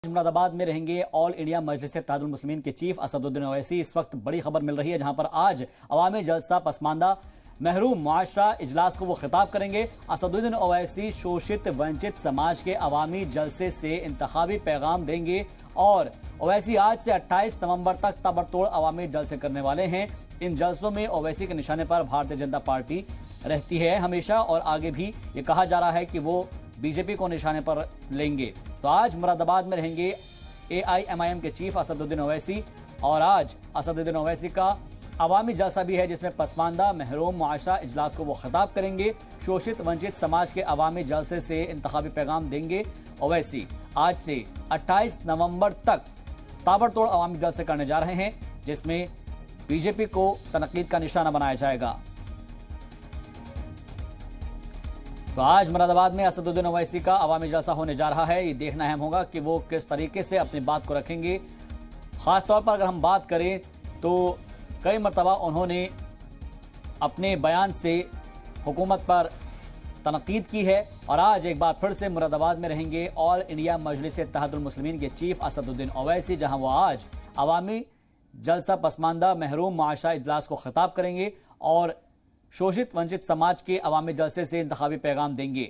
मुरादाबाद में रहेंगे all India Majlis-e-Ittehadul मुस्लिमीन के चीफ असदुद्दीन ओवैसी। इस वक्त बड़ी खबर मिल रही है जहां पर आज अवामी जलसा पसमानदा महरूम मुआशरा इजलास को वो खिताब करेंगे। असदुद्दीन ओवैसी शोषित वंचित समाज के अवामी जलसे से इंतखाबी पैगाम देंगे और ओवैसी आज से 28 नवंबर तक ताबड़तोड़ अवामी जलसे करने वाले हैं। इन जलसों में ओवैसी के निशाने पर भारतीय जनता पार्टी रहती है हमेशा और आगे भी ये कहा जा रहा है कि वो बीजेपी को निशाने पर लेंगे। तो आज मुरादाबाद में रहेंगे AIMIM के चीफ असदुद्दीन ओवैसी और आज असदुद्दीन ओवैसी का अवामी जलसा भी है जिसमें पसमानदा महरूम मुआशरा इजलास को वो खिताब करेंगे। शोषित वंचित समाज के अवामी जलसे से इंतखाबी पैगाम देंगे ओवैसी। आज से 28 नवंबर तक ताबड़तोड़ अवामी जलसे करने जा रहे हैं जिसमें बीजेपी को तनकीद का निशाना बनाया जाएगा। तो आज मुरादाबाद में असदुद्दीन ओवैसी का अवामी जलसा होने जा रहा है। ये देखना अहम होगा कि वो किस तरीके से अपनी बात को रखेंगे। खासतौर पर अगर हम बात करें तो कई मरतबा उन्होंने अपने बयान से हुकूमत पर तनकीद की है और आज एक बार फिर से मुरादाबाद में रहेंगे ऑल इंडिया मजलिस-ए-इत्तेहादुल मुस्लिमीन के चीफ असदुद्दीन ओवैसी, जहां वो आज अवामी जलसा पसमानदा महरूम मुआशरा इजलास को खिताब करेंगे और शोषित वंचित समाज के अवामी जलसे से इंतखाबी पैगाम देंगे।